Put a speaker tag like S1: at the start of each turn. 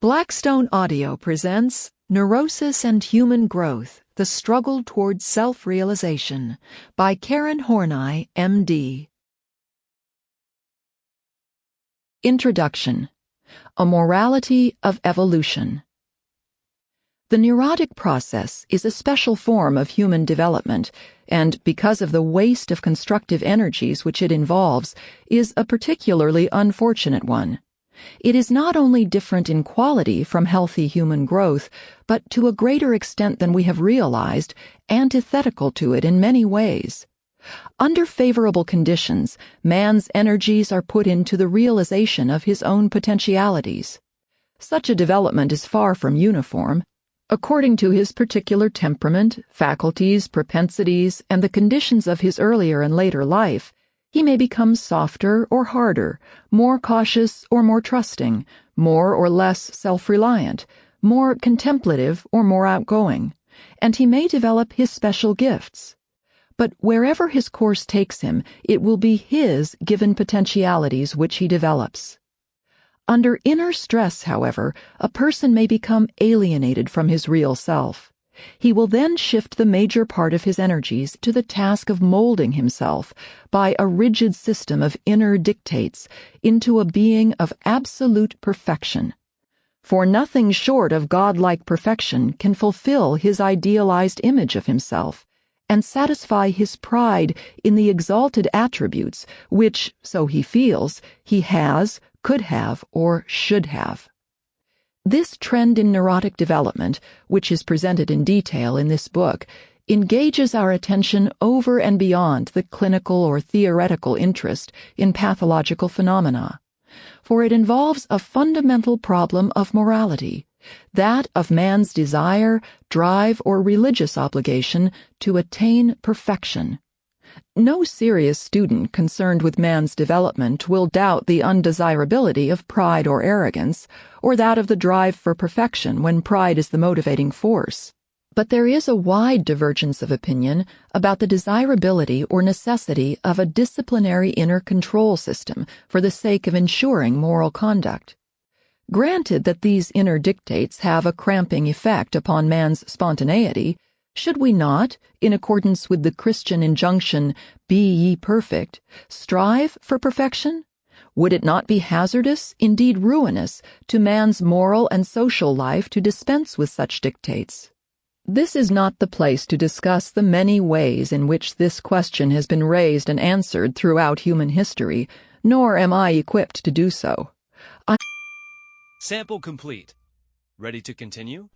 S1: Blackstone Audio presents Neurosis and Human Growth, The Struggle Towards Self-Realization by Karen Horney, M.D. Introduction. A Morality of Evolution. The neurotic process is a special form of human development, and because of the waste of constructive energies which it involves, is a particularly unfortunate one. It is not only different in quality from healthy human growth, but to a greater extent than we have realized, antithetical to it in many ways. Under favorable conditions, man's energies are put into the realization of his own potentialities. Such a development is far from uniform. According to his particular temperament, faculties, propensities, and the conditions of his earlier and later life, he may become softer or harder, more cautious or more trusting, more or less self-reliant, more contemplative or more outgoing, and he may develop his special gifts. But wherever his course takes him, it will be his given potentialities which he develops. Under inner stress, however, a person may become alienated from his real self. He will then shift the major part of his energies to the task of molding himself by a rigid system of inner dictates into a being of absolute perfection. For nothing short of godlike perfection can fulfill his idealized image of himself and satisfy his pride in the exalted attributes which, so he feels, he has, could have, or should have. This trend in neurotic development, which is presented in detail in this book, engages our attention over and beyond the clinical or theoretical interest in pathological phenomena, for it involves a fundamental problem of morality, that of man's desire, drive, or religious obligation to attain perfection. No serious student concerned with man's development will doubt the undesirability of pride or arrogance, or that of the drive for perfection when pride is the motivating force. But there is a wide divergence of opinion about the desirability or necessity of a disciplinary inner control system for the sake of ensuring moral conduct. Granted that these inner dictates have a cramping effect upon man's spontaneity, should we not, in accordance with the Christian injunction, "Be ye perfect," strive for perfection? Would it not be hazardous, indeed ruinous, to man's moral and social life to dispense with such dictates? This is not the place to discuss the many ways in which this question has been raised and answered throughout human history, nor am I equipped to do so.
S2: Sample complete. Ready to continue?